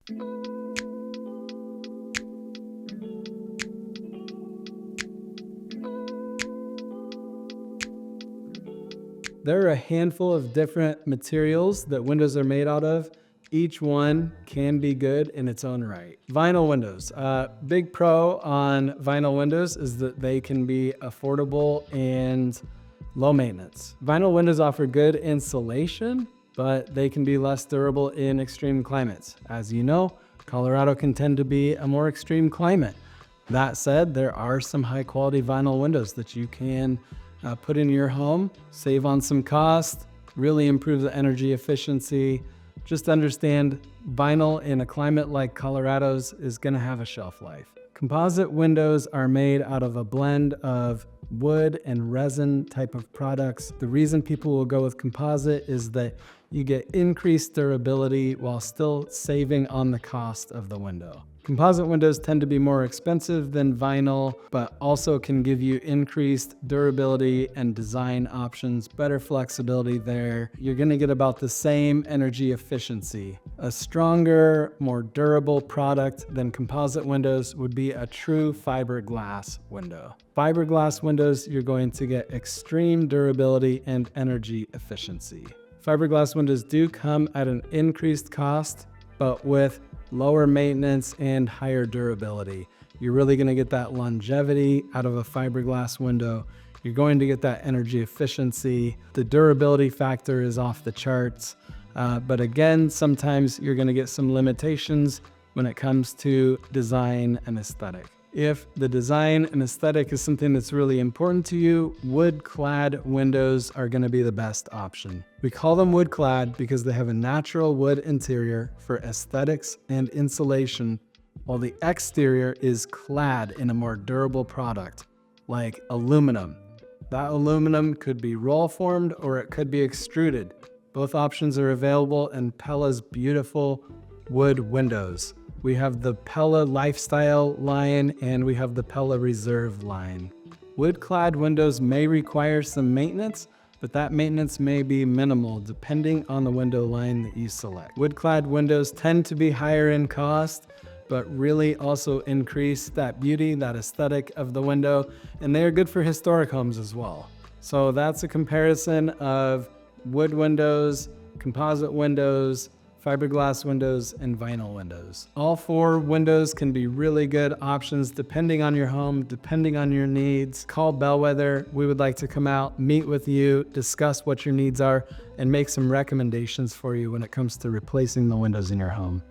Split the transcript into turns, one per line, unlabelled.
There are a handful of different materials that windows are made out of. Each one can be good in its own right. Vinyl windows. Big pro on vinyl windows is that they can be affordable and low maintenance. Vinyl windows offer good insulation, but they can be less durable in extreme climates. As you know, Colorado can tend to be a more extreme climate. That said, there are some high quality vinyl windows that you can put in your home, save on some cost, really improve the energy efficiency. Just understand vinyl in a climate like Colorado's is going to have a shelf life. Composite windows are made out of a blend of wood and resin type of products. The reason people will go with composite is that you get increased durability while still saving on the cost of the window. Composite windows tend to be more expensive than vinyl, but also can give you increased durability and design options, better flexibility there. You're gonna get about the same energy efficiency. A stronger, more durable product than composite windows would be a true fiberglass window. Fiberglass windows, you're going to get extreme durability and energy efficiency. Fiberglass windows do come at an increased cost, but with lower maintenance and higher durability. You're really going to get that longevity out of a fiberglass window. You're going to get that energy efficiency. The durability factor is off the charts. But again, sometimes you're going to get some limitations when it comes to design and aesthetic. If the design and aesthetic is something that's really important to you, wood-clad windows are going to be the best option. We call them wood-clad because they have a natural wood interior for aesthetics and insulation, while the exterior is clad in a more durable product, like aluminum. That aluminum could be roll-formed or it could be extruded. Both options are available in Pella's beautiful wood windows. We have the Pella Lifestyle line and we have the Pella Reserve line. Wood-clad windows may require some maintenance, but that maintenance may be minimal depending on the window line that you select. Wood-clad windows tend to be higher in cost, but really also increase that beauty, that aesthetic of the window, and they are good for historic homes as well. So that's a comparison of wood windows, composite windows, fiberglass windows, and vinyl windows. All four windows can be really good options depending on your home, depending on your needs. Call Bellwether. We would like to come out, meet with you, discuss what your needs are, and make some recommendations for you when it comes to replacing the windows in your home.